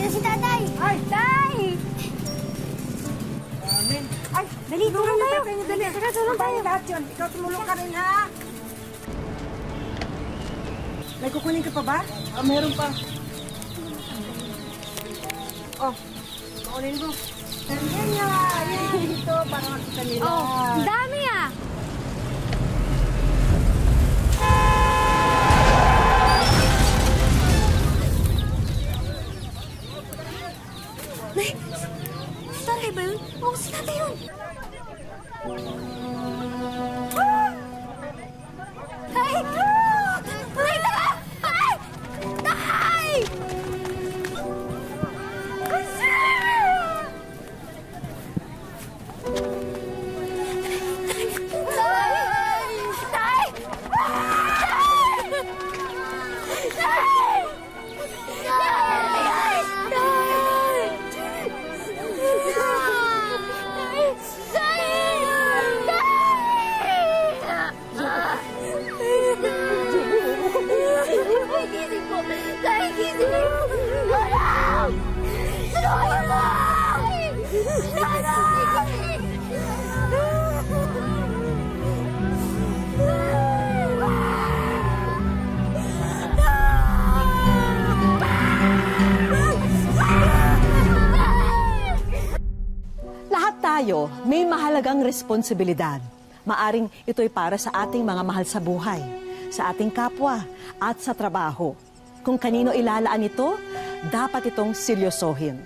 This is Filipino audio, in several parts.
na si tatay! Ay! Tay! Amen. Ay, dali, tulong tayo! Dali, Tara, tulong tayo! lahat yun. Ikaw tumulong ka rin, ha? May kukunin ka pa ba? Meron pa. Oh, kukunin mo. Yan nga. Yan, dito, para makita nila. Oh, ang dami ah! Nay, si tatay ba yun? Oo, si tatay yun! Ah! Tay! Tay, tara! Tay! Tay! Lahat tayo may mahalagang responsibilidad. Maaring ito'y para sa ating mga mahal sa buhay, sa ating kapwa, at sa trabaho. Kung kanino ilalaan ito, dapat itong seryosohin.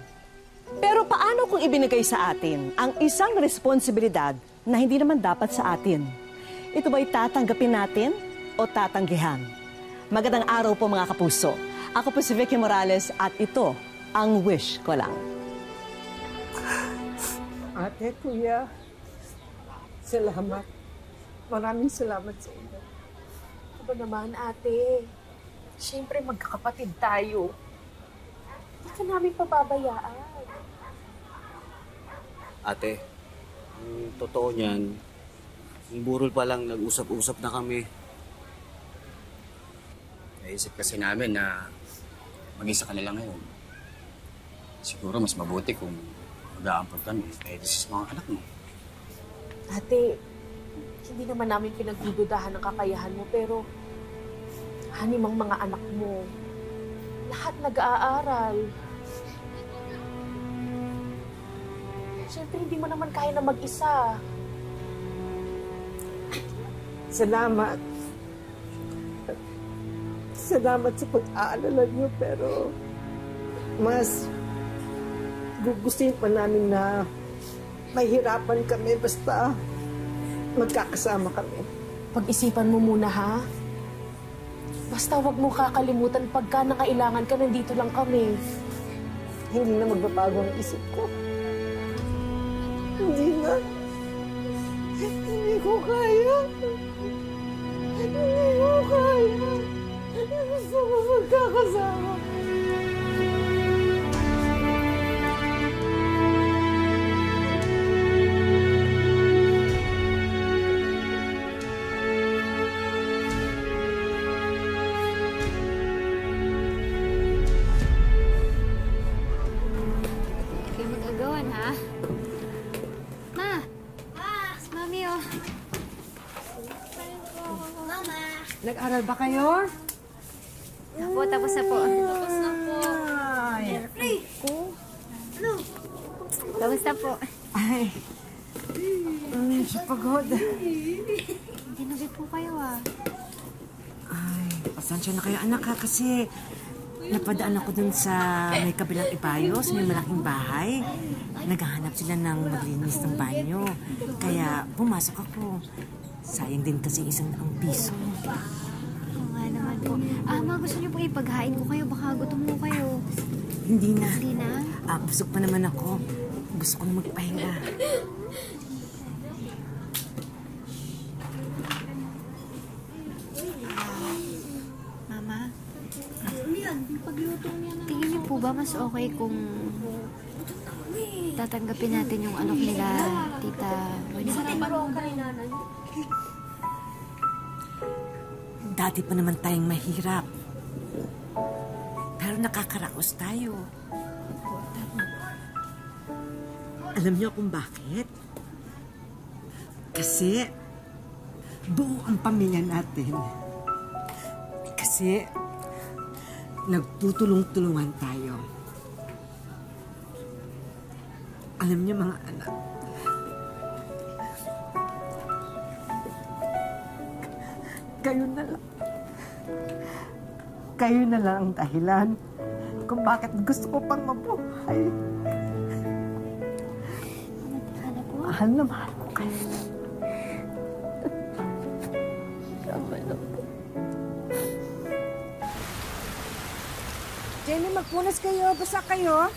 Pero paano kung ibinigay sa atin ang isang responsibilidad na hindi naman dapat sa atin? Ito ba'y tatanggapin natin o tatanggihan? Magandang araw po mga kapuso. Ako po si Vicky Morales at ito ang wish ko lang. Ate, kuya, salamat. Maraming salamat sa inyo. Aba naman, ate. Siyempre, magkakapatid tayo. Hindi ka namin pababayaan. Ate, ang totoo niyan, yung burol pa lang nag-usap-usap na kami. Naisip kasi namin na mag-isa ka na lang ngayon. Siguro mas mabuti kung mag-aampag kami kahit sa mga anak mo. Ate, hindi naman namin pinagdududahan ng kakayahan mo, pero hanimang mga anak mo, lahat nag-aaral. Siyempre, hindi mo naman kaya na mag-isa. Salamat. Salamat sa pag-aalala niyo, pero mas gugustuhin pa namin na mahirapan kami basta magkakasama kami. Pag-isipan mo muna, ha? Basta wag mo kakalimutan pagka nakailangan ka, nandito lang kami. Hindi na magbabago ang isip ko. Hindi na. Hindi ko kaya. Hindi ko kaya. Gusto ko magkakasama. Nag-aral ba kayo? Opo, tapos na po. Tapos na po. Ay. Tapos na po. Ay. Pagod. Hindi na po kayo ah. Ay, pasensya na kayo anak ha, kasi napadaan ako dun sa may kabilang ibayos, may malaking bahay. Naghahanap sila ng maglinis ng banyo. Kaya pumasok ako. Sayang din kasi ₱1,000. Oo nga naman po. Gusto niyo po ipaghain ko kayo. Baka gutom mo kayo. Hindi na. Hindi na? Busog pa naman ako. Gusto ko na magpahinga. Mama? Tingin niyo po ba mas okay kung tatanggapin natin yung anak nila, Tita Juanita? Dati pa naman tayong mahirap. Pero nakakarakos tayo. Alam niyo kung bakit? Kasi buo ang pamilya natin. Kasi nagtutulong-tulungan tayo. Alam niyo mga anak, kayo na lang. Kayo na lang ang dahilan kung bakit gusto ko pang mabuhay. Mahal na mahal ko kayo. Jenny, magpunas kayo. Basa kayo.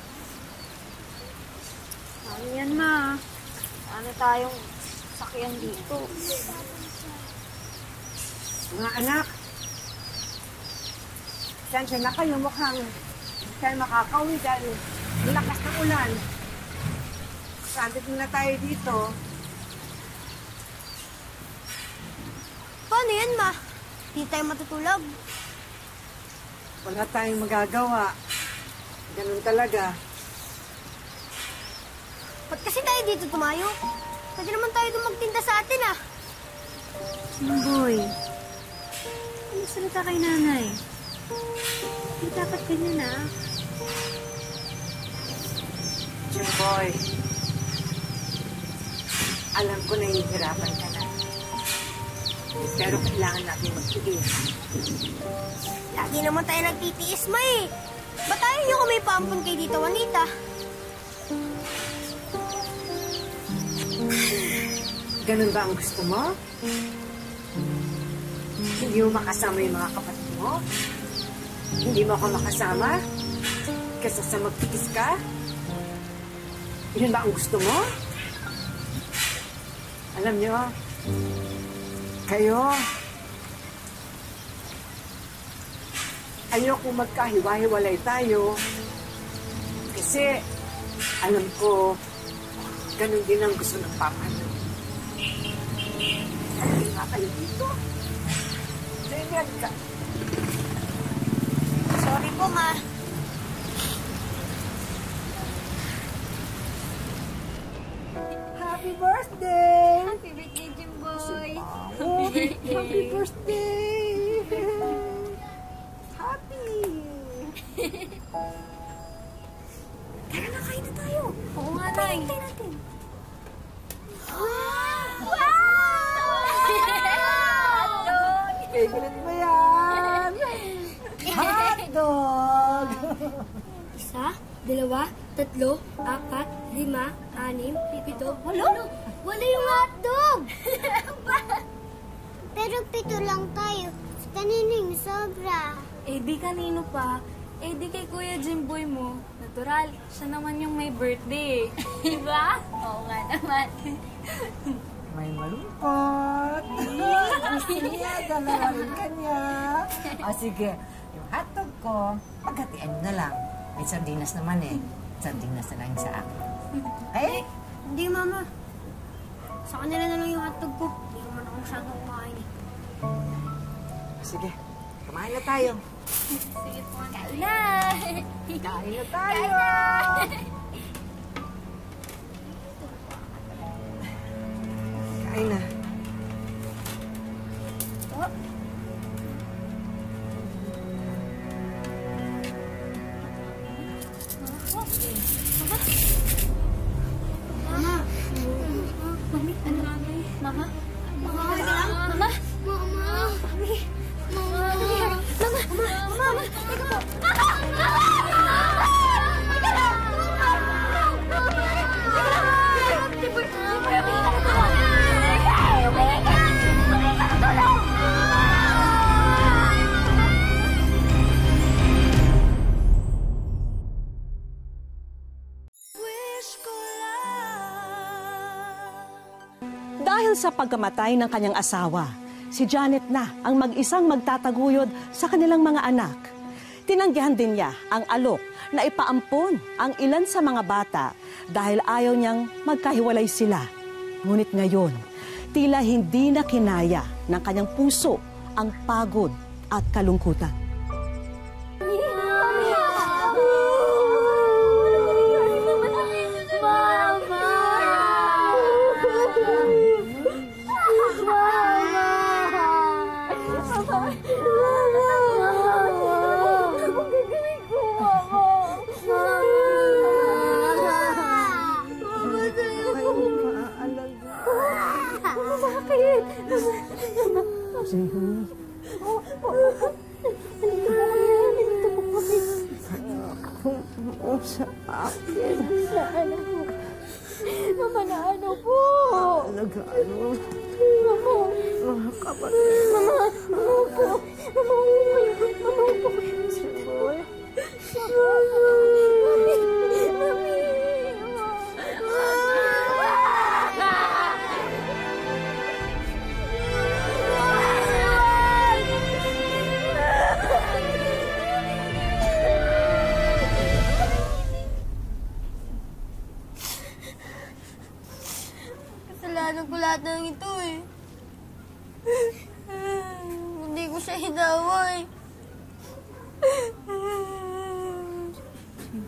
Ano yan, ma? Ano tayong sakyan dito? Mga anak, sensya na kayo mukhang kayo makakauwi dahil malakas ng ulan. Sandit na tayo dito. Paano yan, ma? Di tayo matutulog. Wala tayong magagawa. Ganun talaga. Ba't kasi tayo dito tumayo? Pwede naman tayo doon magtinda sa atin, ah. Boy, salita kay nanay. Hindi dapat ganyan, ah. Jimboy, alam ko na hihirapan ka na. Pero kailangan natin magtiis. Lagi naman tayo nagtitiis, ma, eh. Ba't tayo yung kung may paampun kay Tita Juanita? Ganun ba ang gusto mo? Hindi mo makasama yung mga kapatid mo? Hindi mo ako makasama? Kasi sa magtiis ka? Yun ba ang gusto mo? Alam niyo, kayo, ayoko magkahiwa-hiwalay tayo. Kasi, alam ko, ganun din ang gusto ng papa niyo. Ay, nga kayo dito. Ganyan ka. Sorry po, ma. Happy birthday! Happy birthday, Jimboy. Happy birthday! Happy! Tara na, kain na tayo. Oo nga, Nay. Hintay natin. Favorite mo yan! Hotdog! Isa, dalawa, tatlo, apat, lima, anim, pito, walo. Wala yung hotdog! Pero 7 lang tayo. Kanino yung sobra? Eh di kanino pa? Eh di kay Kuya Jimboy mo. Natural, siya naman yung may birthday. Diba? Oo nga naman. May malungkot. Gusto niya, dalawa rin kanya. O sige, yung hotdog ko, paghatian mo na lang. May sardinas naman eh. Sardinas na lang sa akin. Eh? Hindi, Mama. Sa kanila na lang yung hotdog ko. Hindi naman ako masyadong kumain, eh. Sige, kumain na tayo. Sige po, kain na! Kain na tayo! Kain na. Mama! Mami, ano? Mama? Mama, okay ka lang? Mama? Mama! Mami? Mama! Mama! Mama! Teka po! Mama! Mama! Teka lang! Dahil sa pagkamatay ng kanyang asawa, si Janet na ang mag-isang magtataguyod sa kanilang mga anak. Tinanggihan din niya ang alok na ipaampon ang ilan sa mga bata dahil ayaw niyang magkahiwalay sila. Ngunit ngayon, tila hindi na kinaya ng kanyang puso ang pagod at kalungkutan. mo sa akin. Mama na ano po? Nag-ano? Mama. Mga kapatid. Mama po. Mama po. Jimboy. Kasalanan ko lahat ng ito eh. Hindi ko siya hinaway.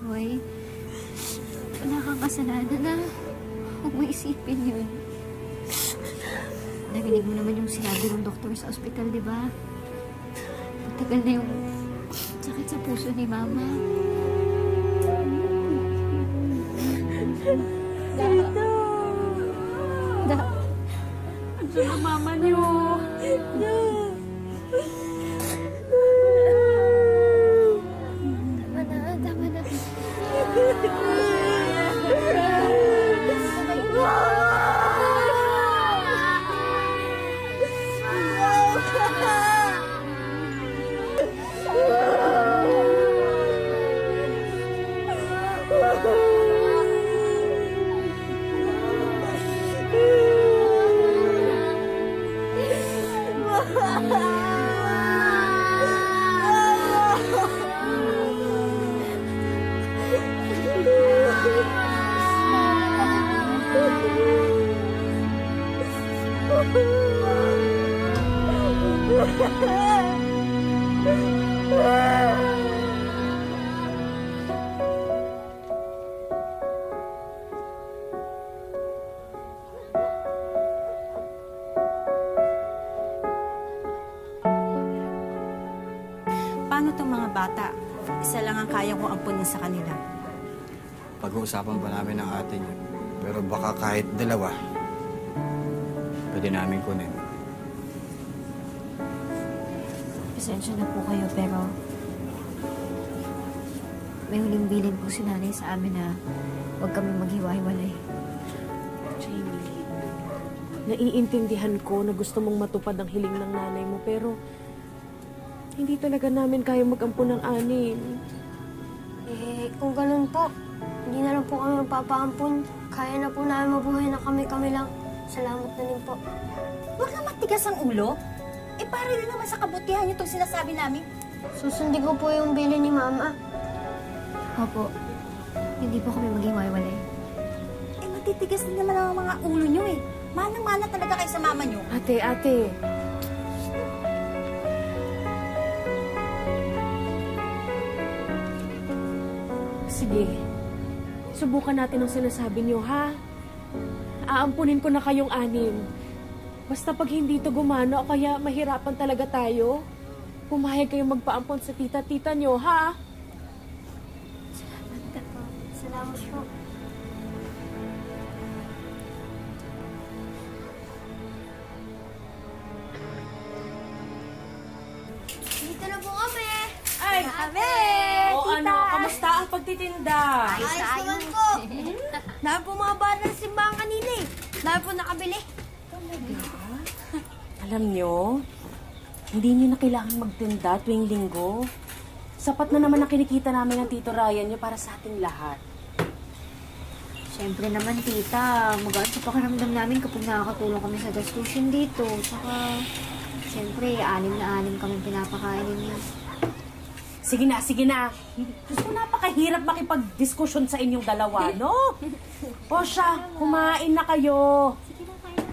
Boy, wala kang kasalanan na. Huwag mo isipin yun. Narinig mo naman yung sinabi ng doktor sa ospital, di ba? Matagal na yung sakit sa puso ni Mama. Dito! Diyan ang mama niyo. Tama na. Paano tong mga bata? Isa lang ang kaya kong ampunin sa kanila. Pag-uusapan pa namin ng ate niyo. Pero baka kahit dalawa, pwede namin kunin. Pasensya na po kayo, pero may huling bilin po si nanay sa amin na huwag kami maghiwa-hiwalay. Jamie, naiintindihan ko na gusto mong matupad ang hiling ng nanay mo, pero hindi talaga namin kaya mag-ampun ng anim. Eh, kung ganun po, hindi na lang po kami magpapaampun. Kaya na po namin mabuhay na kami-kami lang. Salamat na din po. Huwag na matigas ang ulo. Eh, para rin naman sa kabutihan yung itong sinasabi namin. Susundin ko po yung bilin ni Mama. Opo, hindi po kami maghiwa-hiwalay. Eh, matitigas din naman ang mga ulo nyo eh. Manang-mana talaga kayo sa mama nyo. Ate. Sige, subukan natin ang sinasabi niyo, ha? Aampunin ko na kayong anim. Basta pag hindi ito gumana o kaya mahirapan talaga tayo, pumayag kayong magpaampon sa tita-tita niyo, ha? Salamat po. Dito na po kami. Ay! Kami! O ano, kamusta ang pagtitinda? Ayos naman po. Dahil po mga bata ng simbahan kanina eh. Dahil po nakabili. Alam nyo, hindi nyo na kailangan magtinda tuwing linggo. Sapat na naman ang kinikita namin ng Tito Ryan nyo para sa ating lahat. Siyempre naman, tita, magaan sa pakiramdam namin kapag nakakatulong kami sa gastusin dito. Saka, siyempre, 6 na 6 kami pinapakain ninyo. Sige na. Gusto napakahirap makipag-diskusyon sa inyong dalawa, no? O siya, kumain na kayo. Sige na, kain na.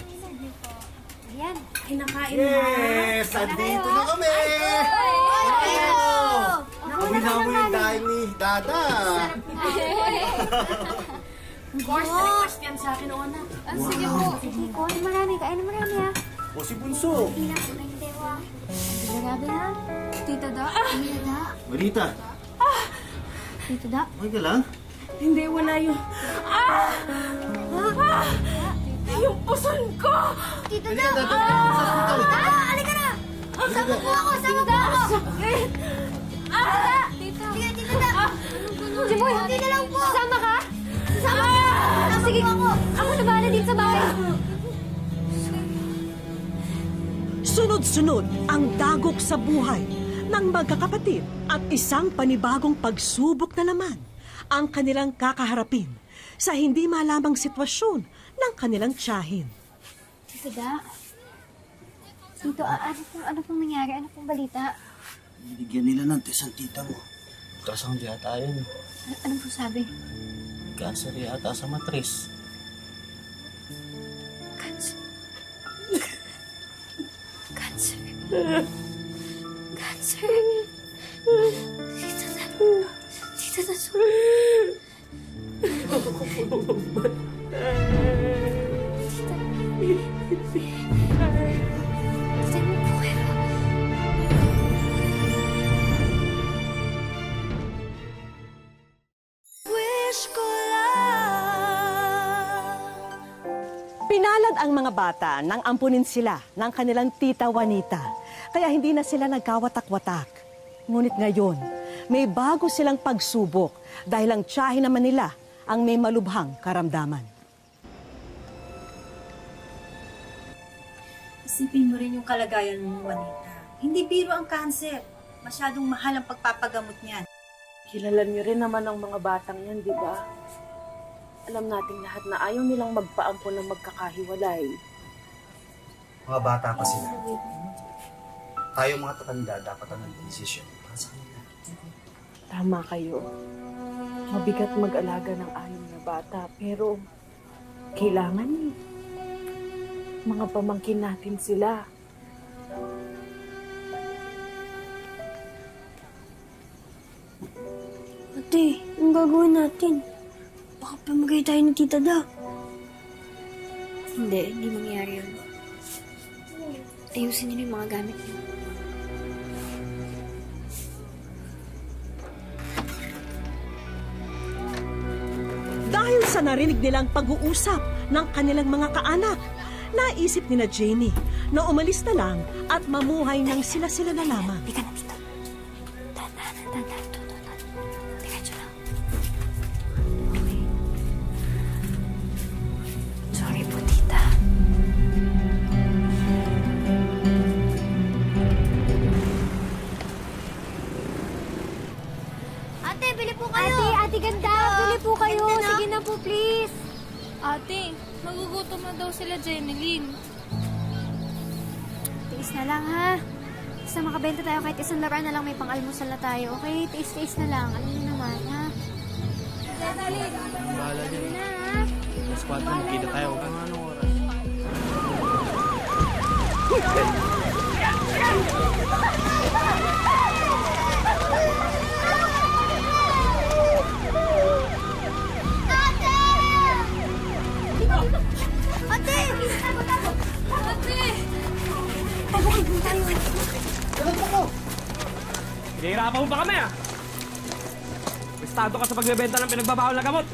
Ayan. Kinakain na. Yes! Andito na kami! Kami na mo yung dahil ni Dada. Of course, request yan sa akin, Ona. Sige po. Sige, kain marami, ha. O si Bunso. Grabe, ha? Tita Da? Tita Da? Marita, Tita Da? okay ka lang? Hindi, wala yung... Yung puson ko! Tito Halika, Da! dadalhin ka sa hospital. Halika na! Sama po ako! Sama po ako! Sakit! Sige, Tita Da! Jimboy, hindi na lang po! Sama ka? Sama ko! Sige, ako na bahala dito sa bahay. Sunod-sunod ang dagok sa buhay ng magkakapatid at isang panibagong pagsubok na naman ang kanilang kakaharapin sa hindi malamang sitwasyon ng kanilang tiyahin. Tita Da, Tito, ano pong nangyari? Ano pong balita? Binigyan nila ng test ang tita mo. Ultrasound yata yun. Ano pong sabi? Cancer yata sa matris. Cancer. Cancer. Cancer. Tita Da, Pinalad ang mga bata nang ampunin sila ng kanilang tita Juanita, kaya hindi na sila nagkawatak-watak. Ngunit ngayon, may bago silang pagsubok dahil ang tiyahin naman nila ang may malubhang karamdaman. Isipin mo rin yung kalagayan mo, Juanita. Hindi biro ang cancer. Masyadong mahal ang pagpapagamot niyan. Kilala niyo rin naman ang mga batang yan, di ba? Alam nating lahat na ayaw nilang magpaampon ng magkakahiwalay. Mga bata pa sila. Tayo mga tatanda dapat ang nag-desisyon para sa kanila. Tama kayo. Mabigat mag-alaga ng 6 na bata, pero kailangan eh. Mga pamangkin natin sila. Ate, ang gagawin natin? Baka pamagay tayo ni Tita Da. hindi mangyayari yun. Ayusin niyo yung mga gamit niyo. Dahil sa narinig nilang pag-uusap ng kanilang mga kaanak, naisip ni na Jenny na umalis na lang at mamuhay ng sila-sila na lamang. Teka na dito. Tandaan. Diretso lang. Okay. Sorry po, tita. Ate, bili po kayo! Ate ganda! Bili po kayo! Sige na po, please! Ate, magugutom na daw sila, Jeneline. Tiis na lang, ha? Basta makabenta tayo kahit isang laruan na lang, may pang-almusal na tayo. Okay? Tiis na lang. Alam niyo naman, ha? Jeneline! Bahala din. Sige na, ha? Mas 4 makita tayo. Kung anong oras. Ate! Hihirapan mo pa kami, ah! Estado ka sa pagbebenta ng pinagbabawal na gamot!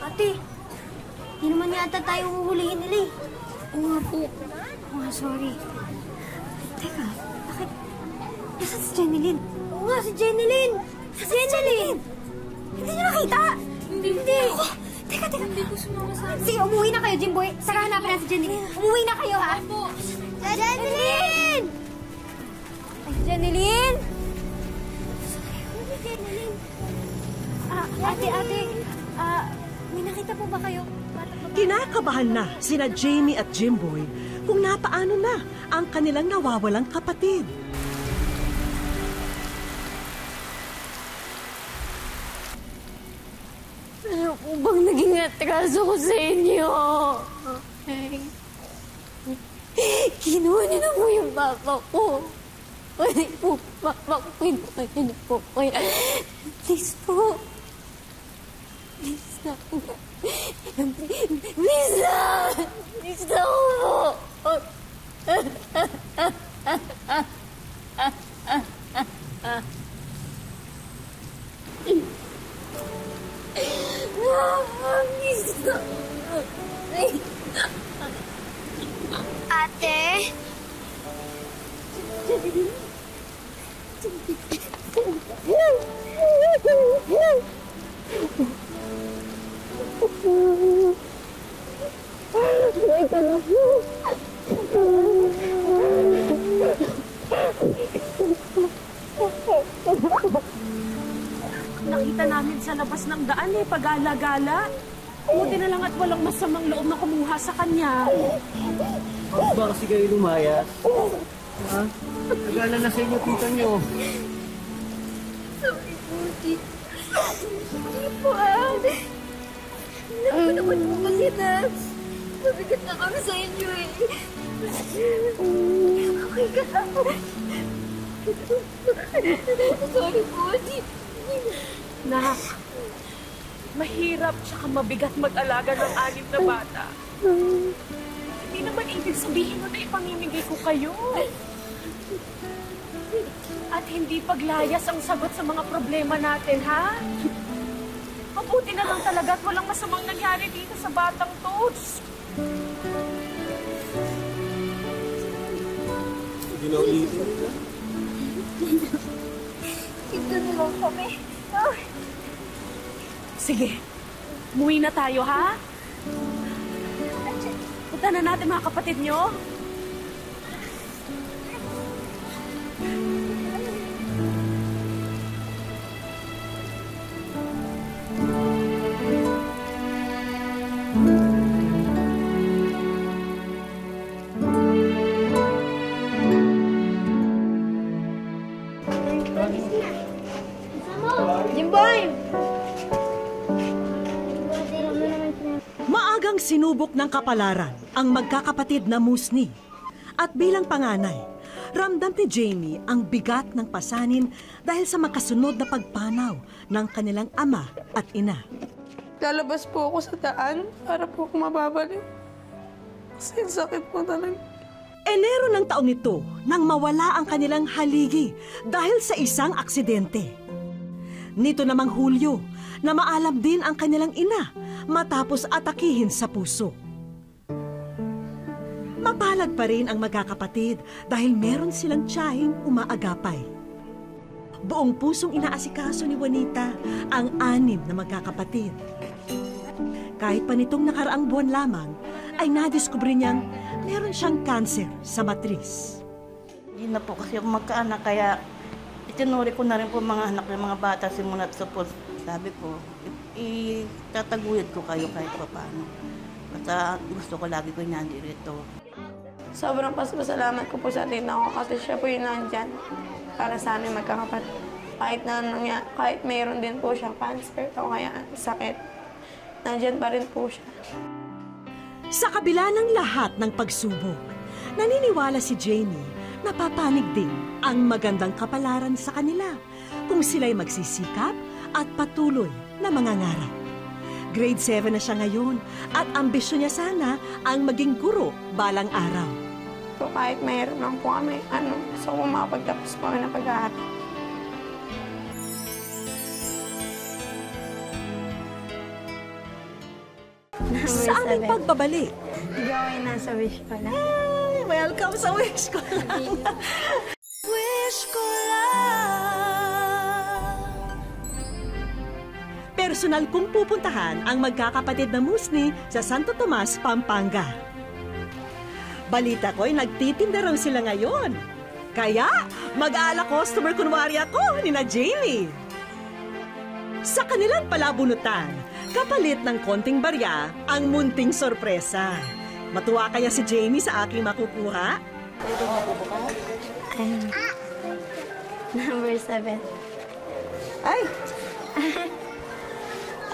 Ate, di naman yata tayo huhulihin nila eh. Oo nga po. Oo nga, sorry. Teka, bakit? Nasaan si Jeneline? Oo nga, si Jeneline! Si Jeneline! Hindi niyo nakita? Hindi. Teka. Hindi ko sumama sa akin. Sige, umuwi na kayo, Jimboy. Saka hanapin na si Jeneline. Umuwi na kayo, ha? Opo. Jeneline! Ay, Jeneline! Ate, may nakita po ba kayo? Kinakabahan na sina Jamie at Jimboy kung napaano na ang kanilang nawawalang kapatid. Ano po bang naging atraso ko sa inyo? Kinuha niyo na po yung papa ko. Pwede po, papa ko, kinuha niyo na po. Please po. Please na. Please na! Please na po. Please na. Ate? Nakita namin sa labas ng daan pag-alagala. Buti na lang at walang masamang loob na kumuha sa kanya. Bakit ba kasi kayo lumayas? Ha? Nagala na sa inyo, tita nyo. Sabi po, tita. Hindi po Alam ko naman po kasi na mabigat na kami sa inyo Okay ka lang. Sorry po, tita. Nak, mahirap tsaka mabigat mag-alaga ng 6 na bata. Hindi naman ibig sabihin mo na ipamimigay ko kayo. At hindi paglayas ang sagot sa mga problema natin, ha? Mabuti na lang talaga at walang masamang nangyari dito sa batang to. Hindi na ulitin nila. Ito na lang kami. Sige, umuwi na tayo, ha? Punta na natin mga kapatid nyo. Jimboy! Maagang sinubok ng kapalaran ang magkakapatid na Musni. At bilang panganay, ramdam ni Jamie ang bigat ng pasanin dahil sa makasunod na pagpanaw ng kanilang ama at ina. Lalabas po ako sa daan para po ako mababalik. Kasi sakit po talaga. Enero ng taon nito nang mawala ang kanilang haligi dahil sa isang aksidente. Nito namang Hulyo na maalam din ang kanilang ina matapos atakihin sa puso. Mapalad pa rin ang magkakapatid dahil meron silang tiyahing umaagapay. Buong pusong inaasikaso ni Juanita ang 6 na magkakapatid. Kahit pa nitong nakaraang buwan lamang, ay nadiskubre niyang meron siyang kanser sa matris. Hindi na po kasi ako magkaanak, kaya itinuri ko na rin po mga anak ng mga bata simulat sa po. Sabi ko, itataguyod ko kayo kahit pa paano. Basta gusto ko lagi ko nandito. Sobrang pasalamat ko po sa tita ko kasi siya po yung nandyan para sa amin magkakapatid. Kahit mayroon din po siyang cancer o kaya sakit, nandyan pa rin po siya. Sa kabila ng lahat ng pagsubok, naniniwala si Jamie na papanig din ang magandang kapalaran sa kanila kung sila'y magsisikap at patuloy na mangangarap. Grade 7 na siya ngayon at ambisyon niya sana ang maging guro balang araw. So kahit mayroon lang po kami, gusto ko makapagtapos po na pag-aaral. Sa aming pagbabalik. Ikaw ay nasa wish ko lang. Ay, welcome sa wish ko lang. Wish ko lang. Personal kong pupuntahan ang magkakapatid na Musni sa Santo Tomas, Pampanga. Balita ko'y nagtitinda raw sila ngayon. Kaya, mag-aala customer kunwari ako ni na Jamie. Sa kanilang palabunutan, kapalit ng konting barya ang munting sorpresa. Matuwa kaya si Jamie sa aking makukuha? Number 7. Ay!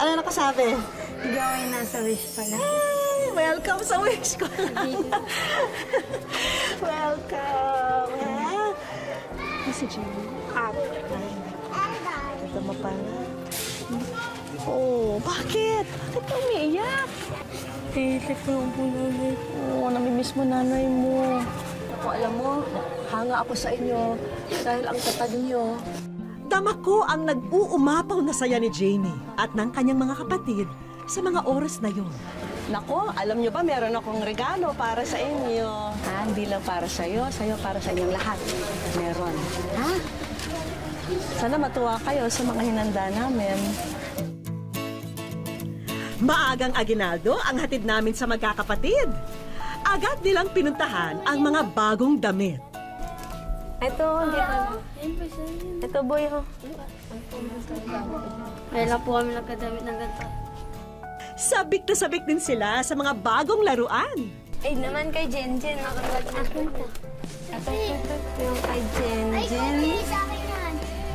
Ano nakasabi? Ikaw ay nasa wish ko lang. Ay, welcome sa wish ko lang. Welcome. Si Jamie. Ito mo pala. Oh, bakit? Bakit ka umiiyak? Titik ko lang po nanay ko. Oo, namimiss mo nanay mo. Ako, alam mo, hanga ako sa inyo dahil ang tatag niyo. Dama ko ang nag-uumapaw na saya ni Jamie at ng kanyang mga kapatid sa mga oras na yon. Nako, alam niyo ba meron akong regalo para sa inyo. Hindi lang para sa'yo para sa inyong lahat. Meron. Ha? Sana matuwa kayo sa mga hinanda namin. Maagang aginaldo ang hatid namin sa magkakapatid. Agad nilang pinuntahan ang mga bagong damit. Ito, hindi pa. Ito, boy, ho. Kailan po kami nagkadamit ng ganito. Sabik na sabik din sila sa mga bagong laruan. Ay, naman kay Jenjen. Akin po. Ito, yung kay Jenjen.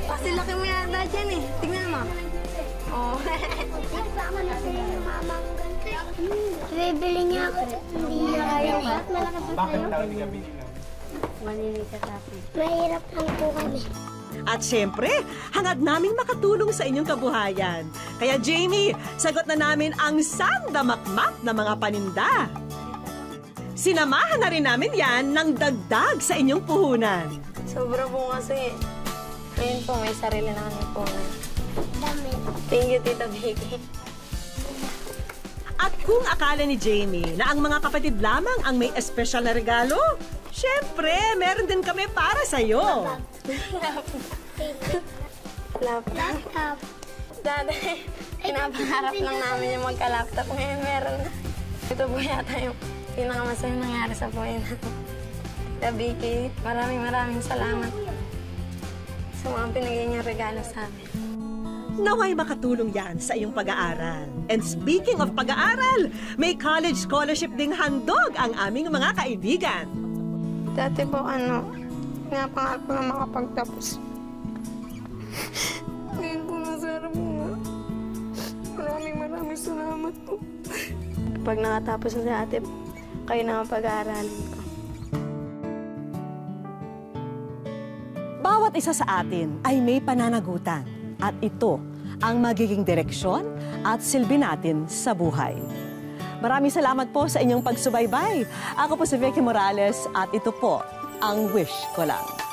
Kasi laki mo yata dyan eh. Tingnan mo. Oh. Bibili niya ako. Hindi niya kaya. Bakit daw hindi ka binili? Mahirap lang po kami. At syempre, hangad naming makatulong sa inyong kabuhayan. Kaya Jamie, sagot na namin ang sandamakmak na mga paninda. Sinamahan na rin namin yan ng dagdag sa inyong puhunan. Sobra po kasi. Ngayon po, may sarili na kami po. Thank you, Tita Vicky. At kung akala ni Jamie na ang mga kapatid lamang ang may espesyal na regalo, syempre, meron din kami para sa'yo. Laptop. Dati, pinapangarap lang namin yung magka-laptop. Ngayon meron na. Ito po yata yung pinakamasayang nangyari sa buhay natin. Tita Vicky, maraming salamat sa mga pinagay niyang regalo sa amin. Naway makatulong yan sa iyong pag-aaral. And speaking of pag-aaral, may college scholarship ding handog ang aming mga kaibigan. Dati po, pinapangarap ko na makapagtapos. Ngayon po, nasarap mo nga. Maraming salamat po. Pag nakatapos na si ate, kayo na ang pag-aaralin ko. Bawat isa sa atin ay may pananagutan. At ito ang magiging direksyon at silbi natin sa buhay. Maraming salamat po sa inyong pagsubaybay. Ako po si Vicky Morales at ito po ang Wish Ko Lang.